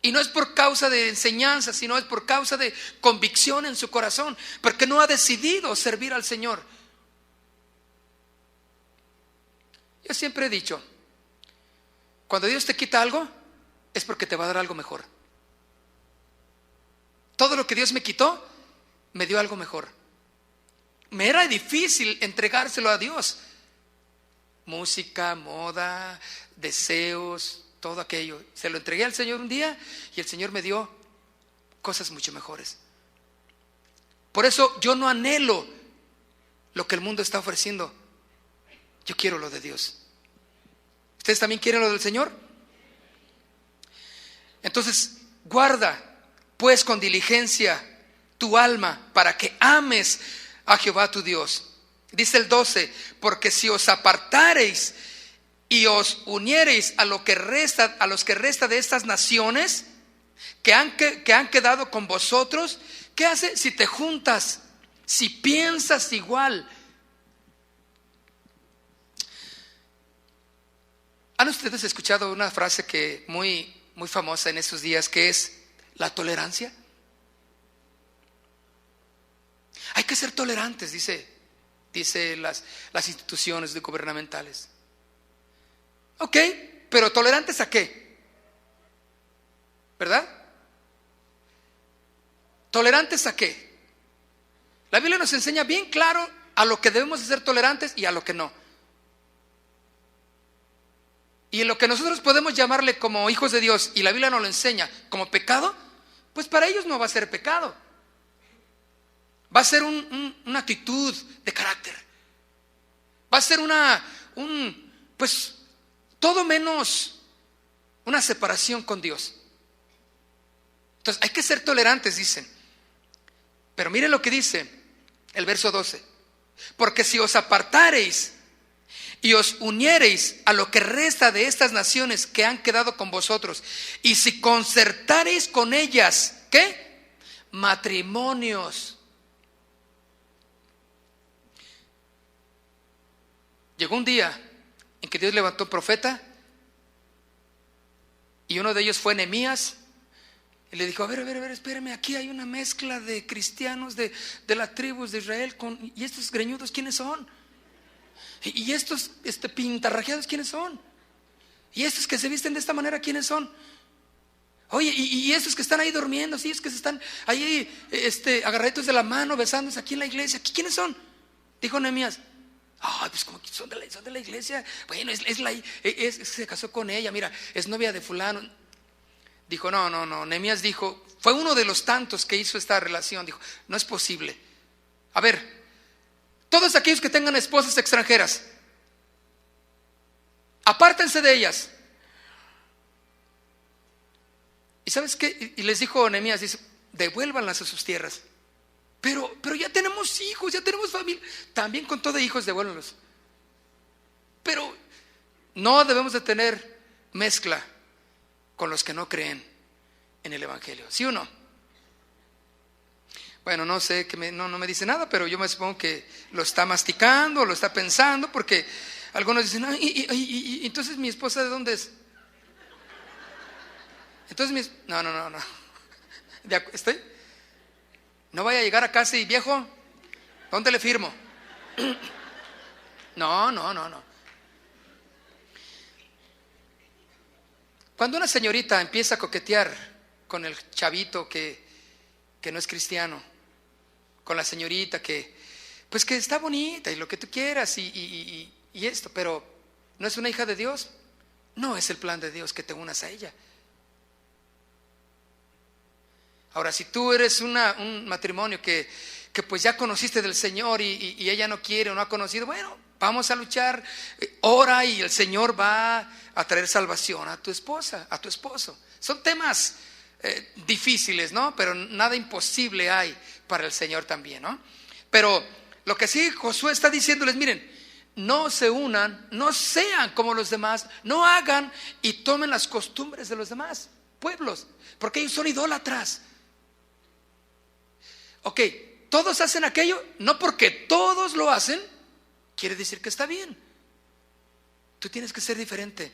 y no es por causa de enseñanza, sino es por causa de convicción en su corazón, porque no ha decidido servir al Señor. Yo siempre he dicho, cuando Dios te quita algo, es porque te va a dar algo mejor. Todo lo que Dios me quitó, me dio algo mejor. Me era difícil entregárselo a Dios. Música, moda, deseos, todo aquello. Se lo entregué al Señor un día y el Señor me dio cosas mucho mejores. Por eso yo no anhelo lo que el mundo está ofreciendo. Yo quiero lo de Dios. ¿Ustedes también quieren lo del Señor? Entonces, guarda pues con diligencia tu alma para que ames a Jehová tu Dios. Dice el 12: porque si os apartareis y os uniereis a los que resta de estas naciones que han quedado con vosotros, ¿qué hace? Si te juntas, si piensas igual. ¿Han ustedes escuchado una frase que muy famosa en estos días, que es la tolerancia? Hay que ser tolerantes, dice las instituciones gubernamentales. Ok, pero ¿tolerantes a qué? ¿Verdad? ¿Tolerantes a qué? La Biblia nos enseña bien claro a lo que debemos de ser tolerantes y a lo que no. Y en lo que nosotros podemos llamarle como hijos de Dios, y la Biblia nos lo enseña como pecado, pues para ellos no va a ser pecado. Va a ser una actitud de carácter. Va a ser pues todo menos una separación con Dios. Entonces hay que ser tolerantes, dicen. Pero miren lo que dice el verso 12: porque si os apartareis y os uniereis a lo que resta de estas naciones que han quedado con vosotros, y si concertareis con ellas ¿qué? Matrimonios. Llegó un día en que Dios levantó un profeta y uno de ellos fue Nehemías y le dijo, a ver, espérame, aquí hay una mezcla de cristianos de las tribus de Israel y estos greñudos, ¿quiénes son? Y estos pintarrajeados, ¿quiénes son? Y estos que se visten de esta manera, ¿quiénes son? Oye, y estos que están ahí durmiendo, sí, es que se están ahí agarraditos de la mano, besándose aquí en la iglesia, ¿quiénes son? Dijo Nehemías. Pues como que son de la iglesia. Bueno, se casó con ella, mira, es novia de fulano. Dijo, no, Nehemías dijo, fue uno de los tantos que hizo esta relación. Dijo, no es posible. A ver, todos aquellos que tengan esposas extranjeras, apártense de ellas. ¿Y sabes qué? Y les dijo Nehemías, dice, devuélvanlas a sus tierras. Pero ya tenemos hijos, ya tenemos familia. También con todo hijos, devuélvanlos. Pero no debemos de tener mezcla con los que no creen en el Evangelio. ¿Sí o no? Bueno, no sé, no me dice nada, pero yo me supongo que lo está masticando, lo está pensando, porque algunos dicen, entonces mi esposa, ¿de dónde es? Entonces no. ¿Estoy? No vaya a llegar a casa y, viejo, ¿dónde le firmo? No. Cuando una señorita empieza a coquetear con el chavito que no es cristiano, con la señorita que está bonita y lo que tú quieras y esto, pero no es una hija de Dios, no es el plan de Dios que te unas a ella. Ahora, si tú eres un matrimonio que pues ya conociste del Señor y ella no quiere o no ha conocido, bueno, vamos a luchar, ora y el Señor va a traer salvación a tu esposa, a tu esposo. Son temas difíciles, ¿no? Pero nada imposible hay para el Señor también, ¿no? Pero lo que sí Josué está diciéndoles, miren, no se unan, no sean como los demás, no hagan y tomen las costumbres de los demás pueblos, porque ellos son idólatras. Ok, todos hacen aquello, no porque todos lo hacen, quiere decir que está bien. Tú tienes que ser diferente.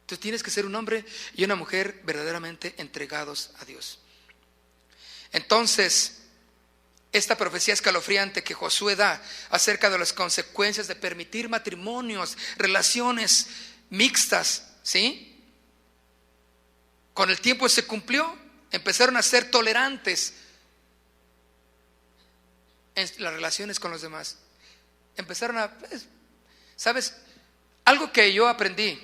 Tú tienes que ser un hombre y una mujer verdaderamente entregados a Dios. Entonces, esta profecía escalofriante que Josué da acerca de las consecuencias de permitir matrimonios, relaciones mixtas, ¿sí? Con el tiempo se cumplió, empezaron a ser tolerantes en las relaciones con los demás. Empezaron a, ¿sabes? Algo que yo aprendí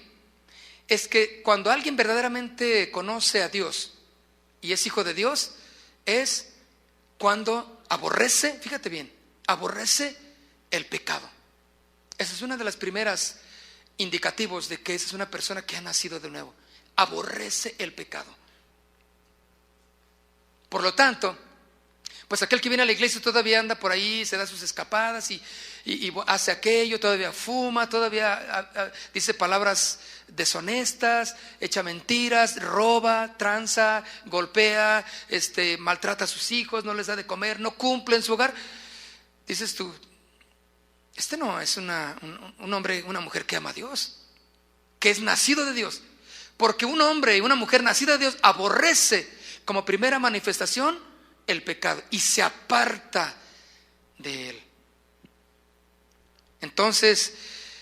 es que cuando alguien verdaderamente conoce a Dios y es hijo de Dios, es cuando aborrece, fíjate bien, aborrece el pecado. Esa es una de las primeras indicativos de que esa es una persona que ha nacido de nuevo. Aborrece el pecado. Por lo tanto, pues aquel que viene a la iglesia todavía anda por ahí, se da sus escapadas y hace aquello, todavía fuma, todavía dice palabras deshonestas, echa mentiras, roba, tranza, golpea, maltrata a sus hijos, no les da de comer, no cumple en su hogar. Dices tú, no es un hombre, una mujer que ama a Dios, que es nacido de Dios. Porque un hombre y una mujer nacida de Dios aborrece como primera manifestación el pecado y se aparta de él. Entonces,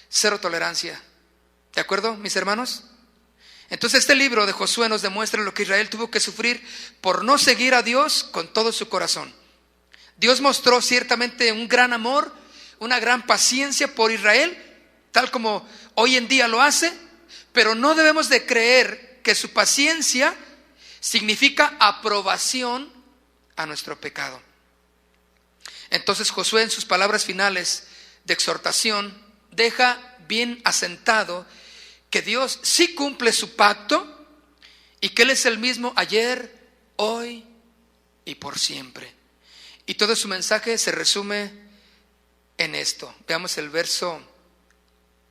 cero tolerancia. ¿De acuerdo, mis hermanos? Entonces este libro de Josué nos demuestra lo que Israel tuvo que sufrir por no seguir a Dios con todo su corazón. Dios mostró ciertamente un gran amor, una gran paciencia por Israel, tal como hoy en día lo hace, pero no debemos de creer que su paciencia significa aprobación a nuestro pecado. Entonces Josué, en sus palabras finales de exhortación, deja bien asentado que Dios sí cumple su pacto y que Él es el mismo ayer, hoy y por siempre. Y todo su mensaje se resume en esto. Veamos el verso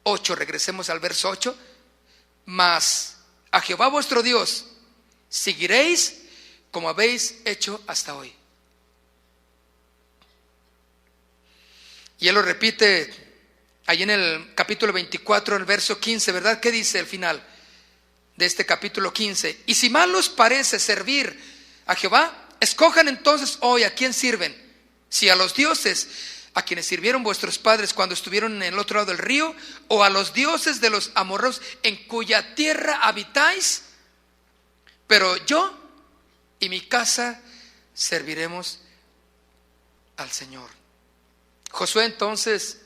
8, regresemos al verso 8. Mas a Jehová vuestro Dios seguiréis como habéis hecho hasta hoy. Y él lo repite ahí en el capítulo 24, el verso 15, ¿verdad? ¿Qué dice al final de este capítulo 15? Y si mal os parece servir a Jehová, escojan entonces hoy a quién sirven, si a los dioses a quienes sirvieron vuestros padres cuando estuvieron en el otro lado del río, o a los dioses de los amorreos en cuya tierra habitáis. Pero yo y mi casa serviremos al Señor. Josué entonces,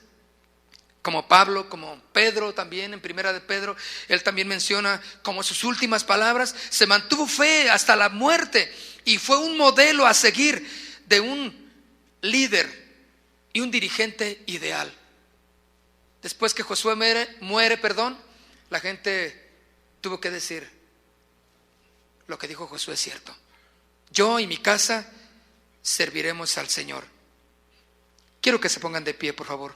como Pablo, como Pedro también, en primera de Pedro, él también menciona como sus últimas palabras, se mantuvo fe hasta la muerte y fue un modelo a seguir de un líder y un dirigente ideal. Después que Josué muere, la gente tuvo que decir: lo que dijo Josué es cierto. Yo y mi casa serviremos al Señor. Quiero que se pongan de pie, por favor.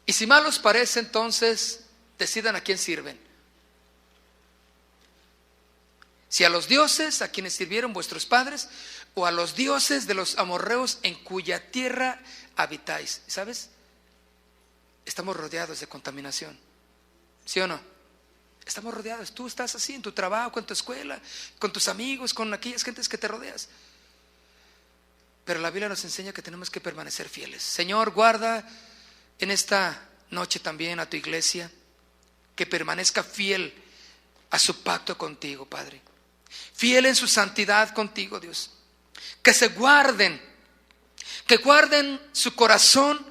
Y si mal os parece, entonces decidan a quién sirven. Si a los dioses a quienes sirvieron vuestros padres, o a los dioses de los amorreos en cuya tierra habitáis. ¿Sabes? Estamos rodeados de contaminación. ¿Sí o no? Estamos rodeados. Tú estás así en tu trabajo, en tu escuela, con tus amigos, con aquellas gentes que te rodeas. Pero la Biblia nos enseña que tenemos que permanecer fieles. Señor, guarda en esta noche también a tu iglesia, que permanezca fiel a su pacto contigo, Padre. Fiel en su santidad contigo, Dios. Que se guarden, que guarden su corazón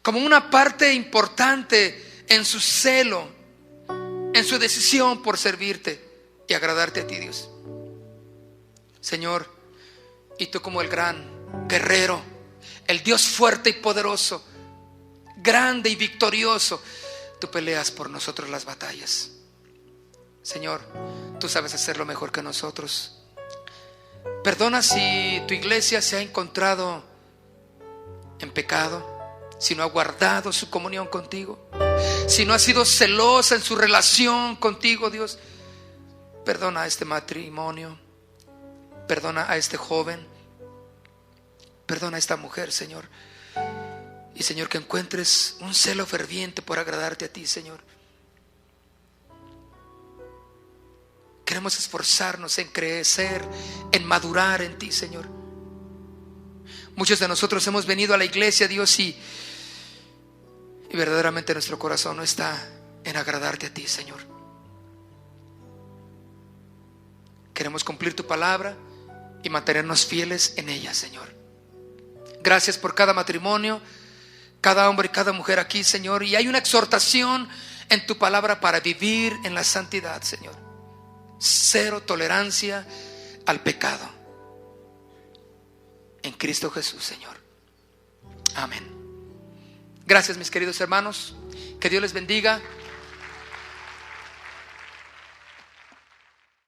como una parte importante en su celo, en su decisión por servirte y agradarte a ti, Dios. Señor, y tú como el gran guerrero, el Dios fuerte y poderoso, grande y victorioso, tú peleas por nosotros las batallas. Señor, tú sabes hacerlo mejor que nosotros. Perdona si tu iglesia se ha encontrado en pecado, si no ha guardado su comunión contigo, si no ha sido celosa en su relación contigo, Dios. Perdona a este matrimonio, perdona a este joven, perdona a esta mujer, Señor. Y Señor, que encuentres un celo ferviente por agradarte a ti, Señor. Queremos esforzarnos en crecer, en madurar en ti, Señor. Muchos de nosotros hemos venido a la iglesia, Dios, y verdaderamente nuestro corazón no está en agradarte a ti, Señor. Queremos cumplir tu palabra y mantenernos fieles en ella, Señor. Gracias por cada matrimonio, cada hombre y cada mujer aquí, Señor. Y hay una exhortación en tu palabra para vivir en la santidad, Señor. Cero tolerancia al pecado. En Cristo Jesús, Señor. Amén. Gracias, mis queridos hermanos. Que Dios les bendiga.